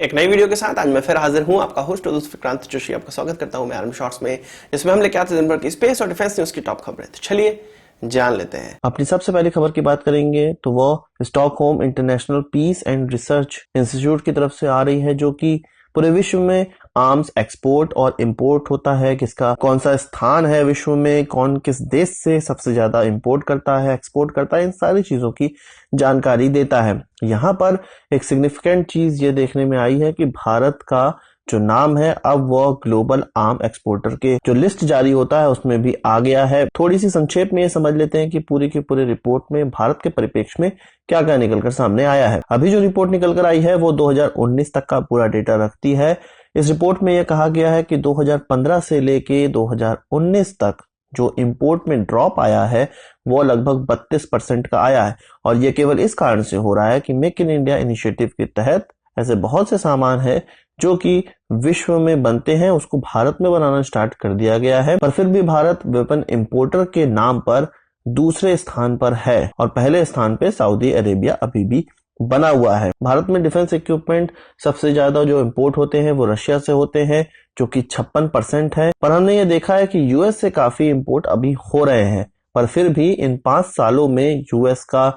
एक नई वीडियो के साथ आज मैं फिर हाजिर हूं, आपका होस्ट और दोस्त विक्रांत जोशी। आपका स्वागत करता हूं मैं आर्मी शॉर्ट्स में, जिसमें हम लेके आते हैं दिन भर की स्पेस और डिफेंस न्यूज की टॉप खबरें। तो चलिए जान लेते हैं। अपनी सबसे पहली खबर की बात करेंगे तो वो Stockholm International Peace and Research Institute की तरफ से आ रही है, जो कि पूरे विश्व में आर्म्स एक्सपोर्ट और इंपोर्ट होता है, किसका कौन सा स्थान है विश्व में, कौन किस देश से सबसे ज्यादा इंपोर्ट करता है, एक्सपोर्ट करता है, इन सारी चीजों की जानकारी देता है। यहाँ पर एक सिग्निफिकेंट चीज ये देखने में आई है कि भारत का जो नाम है अब वो ग्लोबल आर्म एक्सपोर्टर के जो लिस्ट जारी होता है उसमें भी आ गया है। थोड़ी सी संक्षेप में ये समझ लेते हैं कि पूरी की पूरी रिपोर्ट में भारत के परिप्रेक्ष्य में क्या क्या निकलकर सामने आया है। अभी जो रिपोर्ट निकल कर आई है वो 2019 तक का पूरा डेटा रखती है। इस रिपोर्ट में यह कहा गया है कि 2015 से लेके 2019 तक जो इंपोर्ट में ड्रॉप आया है वो लगभग 32% का आया है, और ये केवल इस कारण से हो रहा है कि मेक इन इंडिया इनिशिएटिव के तहत ऐसे बहुत से सामान है जो कि विश्व में बनते हैं उसको भारत में बनाना स्टार्ट कर दिया गया है, पर फिर भी भारत वेपन इंपोर्टर के नाम पर दूसरे स्थान पर है और पहले स्थान पे सऊदी अरेबिया अभी भी बना हुआ है। भारत में डिफेंस इक्विपमेंट सबसे ज्यादा जो इंपोर्ट होते हैं वो रशिया से होते हैं, जो कि 56% है, पर हमने ये देखा है कि यूएस से काफी इंपोर्ट अभी हो रहे हैं, पर फिर भी इन 5 सालों में यूएस का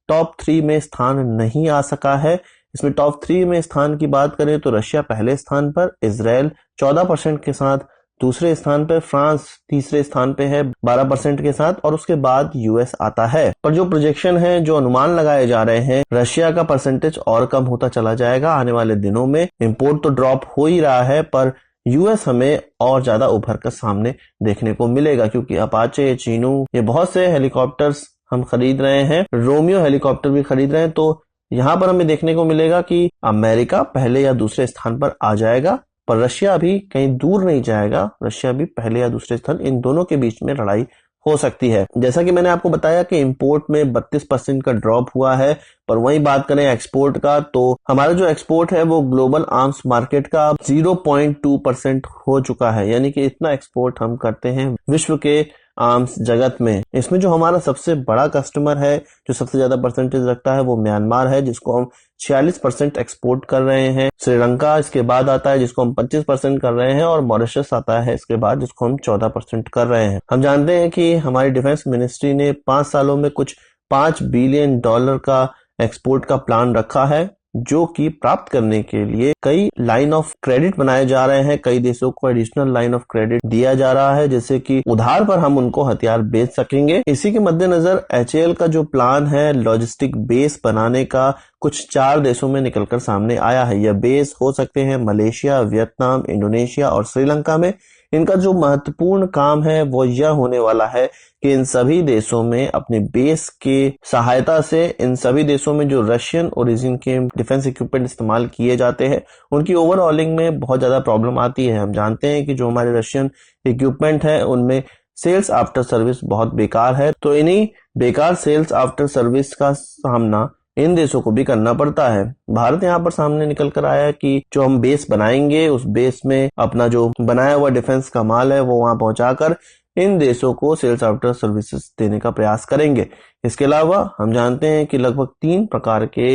टॉप 3 में स्थान नहीं आ सका है। इसमें टॉप 3 में स्थान की बात करें तो रशिया पहले स्थान पर, इजराइल 14% के साथ दूसरे स्थान पर, फ्रांस तीसरे स्थान पे है 12% के साथ, और उसके बाद यूएस आता है। पर जो प्रोजेक्शन है, जो अनुमान लगाए जा रहे हैं, रशिया का परसेंटेज और कम होता चला जाएगा आने वाले दिनों में। इंपोर्ट तो ड्रॉप हो ही रहा है, पर यूएस हमें और ज्यादा उभर कर सामने देखने को मिलेगा, क्योंकि अपाचे, चीनू, ये बहुत से हेलीकॉप्टर्स हम खरीद रहे हैं, रोमियो हेलीकॉप्टर भी खरीद रहे हैं। तो यहाँ पर हमें देखने को मिलेगा कि अमेरिका पहले या दूसरे स्थान पर आ जाएगा, पर रशिया अभी कहीं दूर नहीं जाएगा। रशिया भी पहले या दूसरे स्थान, इन दोनों के बीच में लड़ाई हो सकती है। जैसा कि मैंने आपको बताया कि इंपोर्ट में 32% का ड्रॉप हुआ है, पर वही बात करें एक्सपोर्ट का तो हमारा जो एक्सपोर्ट है वो ग्लोबल आर्म्स मार्केट का 0.2% हो चुका है, यानी कि इतना एक्सपोर्ट हम करते हैं विश्व के आर्म्स जगत में। इसमें जो हमारा सबसे बड़ा कस्टमर है, जो सबसे ज्यादा परसेंटेज रखता है, वो म्यांमार है, जिसको हम 46% एक्सपोर्ट कर रहे हैं। श्रीलंका इसके बाद आता है, जिसको हम 25% कर रहे हैं, और मॉरिशस आता है इसके बाद, जिसको हम 14% कर रहे हैं। हम जानते हैं कि हमारी डिफेंस मिनिस्ट्री ने 5 सालों में कुछ $5 बिलियन का एक्सपोर्ट का प्लान रखा है, जो कि प्राप्त करने के लिए कई लाइन ऑफ क्रेडिट बनाए जा रहे हैं। कई देशों को एडिशनल लाइन ऑफ क्रेडिट दिया जा रहा है, जैसे कि उधार पर हम उनको हथियार बेच सकेंगे। इसी के मद्देनजर एचएएल का जो प्लान है लॉजिस्टिक बेस बनाने का, कुछ 4 देशों में निकलकर सामने आया है। यह बेस हो सकते हैं मलेशिया, वियतनाम, इंडोनेशिया और श्रीलंका में। इनका जो महत्वपूर्ण काम है वो यह होने वाला है कि इन सभी देशों में अपने बेस के सहायता से, इन सभी देशों में जो रशियन ओरिजिन के डिफेंस इक्विपमेंट इस्तेमाल किए जाते हैं उनकी ओवरऑलिंग में बहुत ज्यादा प्रॉब्लम आती है। हम जानते हैं कि जो हमारे रशियन इक्विपमेंट है उनमें सेल्स आफ्टर सर्विस बहुत बेकार है, तो इन्हीं बेकार सेल्स आफ्टर सर्विस का सामना इन देशों को भी करना पड़ता है। भारत यहाँ पर सामने निकल कर आया है कि जो हम बेस बनाएंगे उस बेस में अपना जो बनाया हुआ डिफेंस का माल है वो वहां पहुंचाकर इन देशों को सेल्स आफ्टर सर्विसेज देने का प्रयास करेंगे। इसके अलावा हम जानते हैं कि लगभग 3 प्रकार के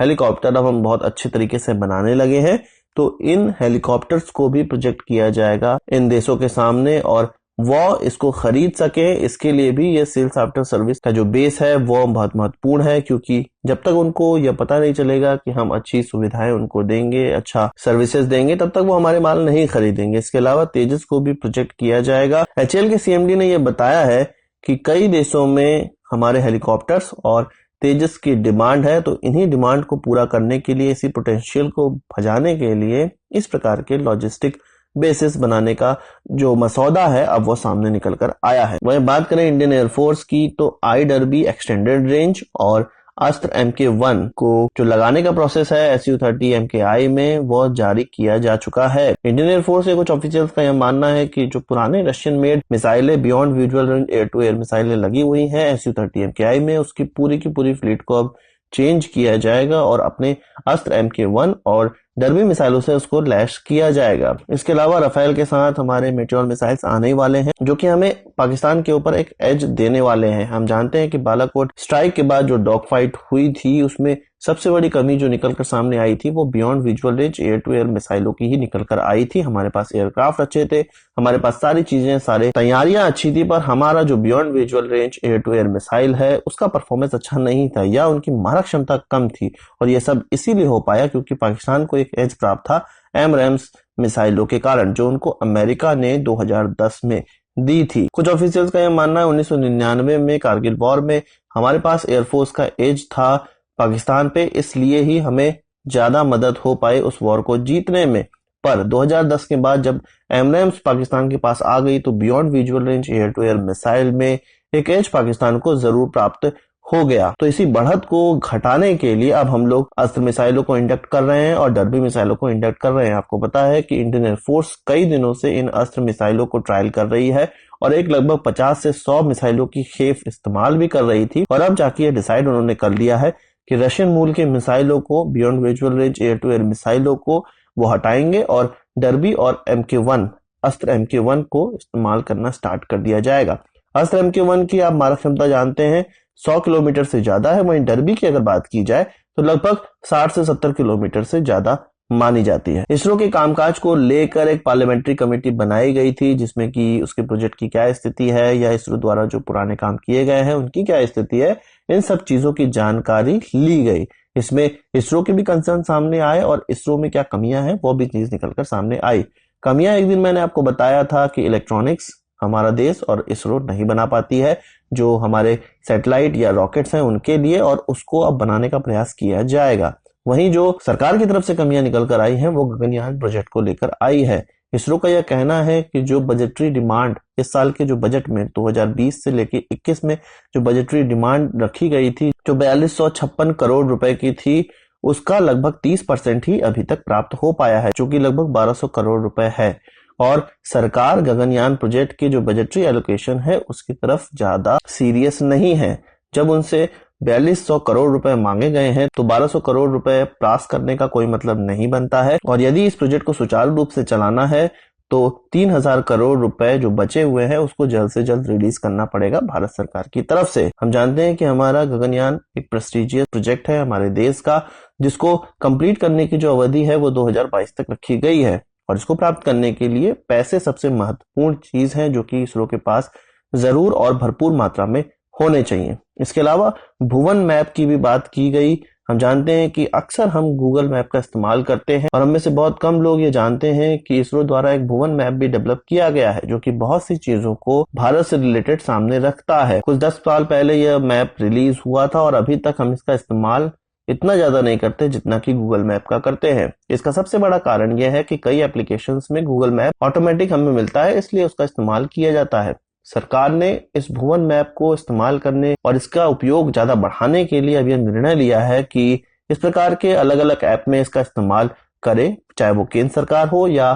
हेलीकॉप्टर अब हम बहुत अच्छे तरीके से बनाने लगे हैं, तो इन हेलीकॉप्टर्स को भी प्रोजेक्ट किया जाएगा इन देशों के सामने, और वो इसको खरीद सके इसके लिए भी ये सेल्स आफ्टर सर्विस का जो बेस है वो बहुत महत्वपूर्ण है, क्योंकि जब तक उनको यह पता नहीं चलेगा कि हम अच्छी सुविधाएं उनको देंगे, अच्छा सर्विसेज देंगे, तब तक वो हमारे माल नहीं खरीदेंगे। इसके अलावा तेजस को भी प्रोजेक्ट किया जाएगा। एचएएल के सीएमडी ने यह बताया है कि कई देशों में हमारे हेलीकॉप्टर्स और तेजस की डिमांड है, तो इन्हीं डिमांड को पूरा करने के लिए, इसी पोटेंशियल को भजाने के लिए इस प्रकार के लॉजिस्टिक बेसिस बनाने का जो मसौदा है अब वो सामने निकल कर आया है। वहीं बात करें इंडियन एयरफोर्स की तो IWB एक्सटेंडेड रेंज और अस्त्र MK1 को जो लगाने का प्रोसेस है Su-30 MKI में वो जारी किया जा चुका है। इंडियन एयरफोर्स के कुछ ऑफिशियल्स का यह मानना है कि जो पुराने रशियन मेड मिसाइलें beyond visual range air to air मिसाइलें लगी हुई हैं Su-30 MKI में, उसकी पूरी की पूरी फ्लीट को अब चेंज किया जाएगा और अपने अस्त्र MK1 और डर्बी मिसाइलों से उसको लैश किया जाएगा। इसके अलावा राफेल के साथ हमारे मेटेओर मिसाइल्स आने वाले हैं, जो कि हमें पाकिस्तान के ऊपर एक एज देने वाले हैं। हम जानते हैं कि बालाकोट स्ट्राइक के बाद जो डॉग फाइट हुई थी उसमें सबसे बड़ी कमी जो निकलकर सामने आई थी वो beyond visual range air to air मिसाइलों की ही निकलकर आई थी। हमारे पास एयरक्राफ्ट अच्छे थे, हमारे पास सारी चीजें, सारे तैयारियां अच्छी थी, पर हमारा जो beyond visual range air to air missile है उसका परफॉर्मेंस अच्छा नहीं था या उनकी मारक क्षमता कम थी। और यह सब इसीलिए हो पाया क्योंकि पाकिस्तान को एक एज प्राप्त था एमरैम्स मिसाइलों के कारण, जो उनको अमेरिका ने 2010 में दी थी। कुछ ऑफिशियल्स का यह मानना है 1999 में कारगिल वॉर में हमारे पास एयरफोर्स का एज था पाकिस्तान पे, इसलिए ही हमें ज्यादा मदद हो पाई उस वॉर को जीतने में। पर 2010 के बाद जब एमरैम्स पाकिस्तान के पास आ गई तो beyond visual range air to air missile में एक एज पाकिस्तान को जरूर प्राप्त हो गया। तो इसी बढ़त को घटाने के लिए अब हम लोग अस्त्र मिसाइलों को इंडक्ट कर रहे हैं और डर्बी मिसाइलों को इंडक्ट कर रहे हैं। आपको पता है कि इंडियन एयरफोर्स कई दिनों से इन अस्त्र मिसाइलों को ट्रायल कर रही है और एक लगभग 50 से 100 मिसाइलों की खेप इस्तेमाल भी कर रही थी। और अब जाके ये डिसाइड उन्होंने कर लिया है कि रशियन मूल के मिसाइलों को, beyond visual range air to air मिसाइलों को वो हटाएंगे और डर्बी और MK1 अस्त्र MK1 को इस्तेमाल करना स्टार्ट कर दिया जाएगा। अस्त्र MK1 की आप मारक क्षमता जानते हैं 100 किलोमीटर से ज्यादा है, वहीं डर्बी की अगर बात की जाए तो लगभग 60 से 70 किलोमीटर से ज्यादा मानी जाती है। इसरो के कामकाज को लेकर एक पार्लियामेंट्री कमेटी बनाई गई थी जिसमें कि उसके प्रोजेक्ट की क्या स्थिति है या इसरो द्वारा जो पुराने काम किए गए हैं उनकी क्या स्थिति है, इन सब चीजों की जानकारी ली गई। इसमें इसरो के भी कंसर्न सामने आए और इसरो में क्या कमियां हैं वो भी चीज निकलकर सामने आई। कमियां एक दिन मैंने आपको बताया था कि इलेक्ट्रॉनिक्स हमारा देश और इसरो नहीं बना पाती है, जो हमारे सैटेलाइट या रॉकेट्स हैं उनके लिए, और उसको अब बनाने का प्रयास किया जाएगा। वहीं जो सरकार की तरफ से कमियां निकल कर आई हैं वो गगनयान प्रोजेक्ट को लेकर आई है। इसरो का यह कहना है कि जो बजटरी डिमांड इस साल के जो बजट में 2020 से लेकर 21 में जो बजटरी डिमांड रखी गई थी जो 4256 करोड़ रुपए की थी, उसका लगभग 30% ही अभी तक प्राप्त हो पाया है, जो कि लगभग 1200 करोड़ रुपए है। और सरकार गगनयान प्रोजेक्ट की जो बजटरी एलोकेशन है उसकी तरफ ज्यादा सीरियस नहीं है। जब उनसे 4200 करोड़ रुपए मांगे गए हैं तो 1200 करोड़ रुपए पास करने का कोई मतलब नहीं बनता है, और यदि इस प्रोजेक्ट को सुचारू रूप से चलाना है तो 3000 करोड़ रुपए जो बचे हुए हैं उसको जल्द से जल्द रिलीज करना पड़ेगा भारत सरकार की तरफ से। हम जानते हैं कि हमारा गगनयान एक प्रेस्टिजियस प्रोजेक्ट है हमारे देश का, जिसको कंप्लीट करने की जो अवधि है वो 2022 तक रखी गई है, और इसको प्राप्त करने के लिए पैसे सबसे महत्वपूर्ण चीज है जो कि इसरो के पास जरूर और भरपूर मात्रा में होने चाहिए। इसके अलावा भुवन मैप की भी बात की गई। हम जानते हैं कि अक्सर हम गूगल मैप का इस्तेमाल करते हैं और हम में से बहुत कम लोग ये जानते हैं कि इसरो द्वारा एक भुवन मैप भी डेवलप किया गया है जो कि बहुत सी चीजों को भारत से रिलेटेड सामने रखता है। कुछ 10 साल पहले यह मैप रिलीज हुआ था और अभी तक हम इसका इस्तेमाल इतना ज्यादा नहीं करते जितना कि गूगल मैप का करते हैं। इसका सबसे बड़ा कारण यह है कि कई एप्लीकेशंस में गूगल मैप ऑटोमेटिक हमें मिलता है, इसलिए उसका इस्तेमाल किया जाता है। सरकार ने इस भुवन मैप को इस्तेमाल करने और इसका उपयोग ज्यादा बढ़ाने के लिए अब यह निर्णय लिया है कि इस प्रकार के अलग अलग ऐप में इसका इस्तेमाल करे, चाहे वो केंद्र सरकार हो या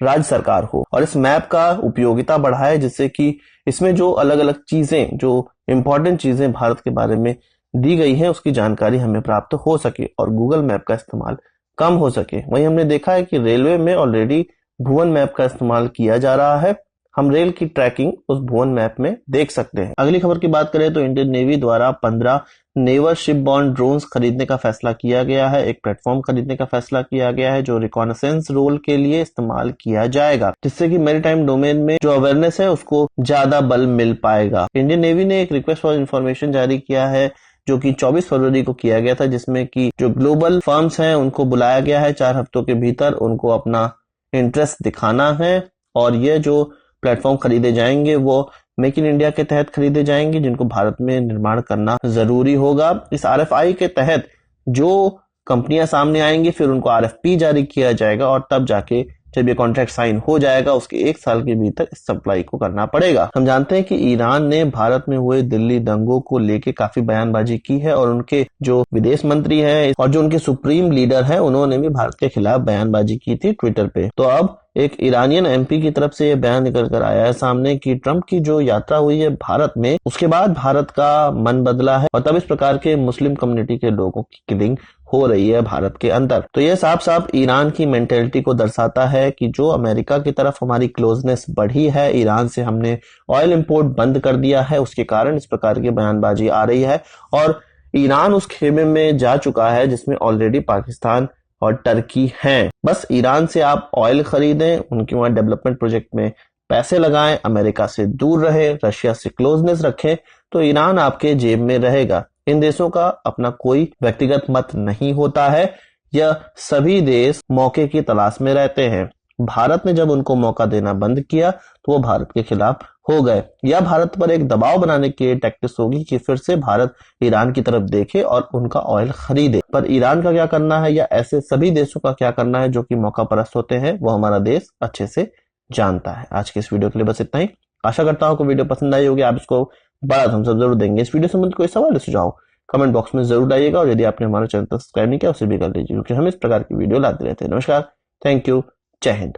राज्य सरकार हो, और इस मैप का उपयोगिता बढ़ाए जिससे कि इसमें जो अलग अलग चीजें, जो इम्पोर्टेंट चीजें भारत के बारे में दी गई है उसकी जानकारी हमें प्राप्त हो सके और गूगल मैप का इस्तेमाल कम हो सके। वहीं हमने देखा है कि रेलवे में ऑलरेडी भुवन मैप का इस्तेमाल किया जा रहा है। हम रेल की ट्रैकिंग उस भुवन मैप में देख सकते हैं। अगली खबर की बात करें तो इंडियन नेवी द्वारा 15 नेवल शिप बॉर्न ड्रोन्स खरीदने का फैसला किया गया है। एक प्लेटफॉर्म खरीदने का फैसला किया गया है जो रिकॉनेसेंस रोल के लिए इस्तेमाल किया जाएगा, जिससे कि मैरीटाइम डोमेन में जो अवेयरनेस है उसको ज्यादा बल मिल पाएगा। इंडियन नेवी ने एक रिक्वेस्ट फॉर इन्फॉर्मेशन जारी किया है जो कि 24 फरवरी को किया गया था, जिसमें कि जो ग्लोबल फर्म्स हैं उनको बुलाया गया है 4 हफ्तों के भीतर उनको अपना इंटरेस्ट दिखाना है, और ये जो प्लेटफॉर्म खरीदे जाएंगे वो मेक इन इंडिया के तहत खरीदे जाएंगे जिनको भारत में निर्माण करना जरूरी होगा। इस RFI के तहत जो कंपनियां सामने आएंगी फिर उनको RFP जारी किया जाएगा और तब जाके जब ये कॉन्ट्रैक्ट साइन हो जाएगा उसके 1 साल के भीतर इस सप्लाई को करना पड़ेगा। हम जानते हैं कि ईरान ने भारत में हुए दिल्ली दंगों को लेके काफी बयानबाजी की है और उनके जो विदेश मंत्री हैं और जो उनके सुप्रीम लीडर हैं उन्होंने भी भारत के खिलाफ बयानबाजी की थी ट्विटर पे। तो अब एक ईरानियन MP की तरफ से यह बयान निकल कर आया है सामने कि ट्रंप की जो यात्रा हुई है भारत में उसके बाद भारत का मन बदला है और तब इस प्रकार के मुस्लिम कम्युनिटी के लोगों की किलिंग हो रही है भारत के अंदर। तो यह साफ साफ ईरान की मेंटेलिटी को दर्शाता है कि जो अमेरिका की तरफ हमारी क्लोजनेस बढ़ी है, ईरान से हमने ऑयल इंपोर्ट बंद कर दिया है, उसके कारण इस प्रकार की बयानबाजी आ रही है। और ईरान उस खेमे में जा चुका है जिसमें ऑलरेडी पाकिस्तान और टर्की हैं। बस ईरान से आप ऑयल खरीदें, उनके वहां डेवलपमेंट प्रोजेक्ट में पैसे लगाएं, अमेरिका से दूर रहे, रशिया से क्लोजनेस रखें, तो ईरान आपके जेब में रहेगा। इन देशों का अपना कोई व्यक्तिगत मत नहीं होता है। यह सभी देश मौके की तलाश में रहते हैं। भारत ने जब उनको मौका देना बंद किया तो वो भारत के खिलाफ हो गए। या भारत पर एक दबाव बनाने की टैक्टिस होगी कि फिर से भारत ईरान की तरफ देखे और उनका ऑयल खरीदे। पर ईरान का क्या करना है या ऐसे सभी देशों का क्या करना है जो कि मौका परस्त होते हैं, वो हमारा देश अच्छे से जानता है। आज के इस वीडियो के लिए बस इतना ही। आशा करता हूं कि वीडियो पसंद आई होगी, आप इसको बड़ा हम सब जरूर देंगे। इस वीडियो संबंधित कोई सवाल सुझाव कमेंट बॉक्स में जरूर आइएगा, और यदि आपने हमारा चैनल सब्सक्राइब नहीं किया उसे भी कर लीजिए, क्योंकि हम इस प्रकार की वीडियो लाते रहते हैं। नमस्कार, थैंक यू, जय हिंद।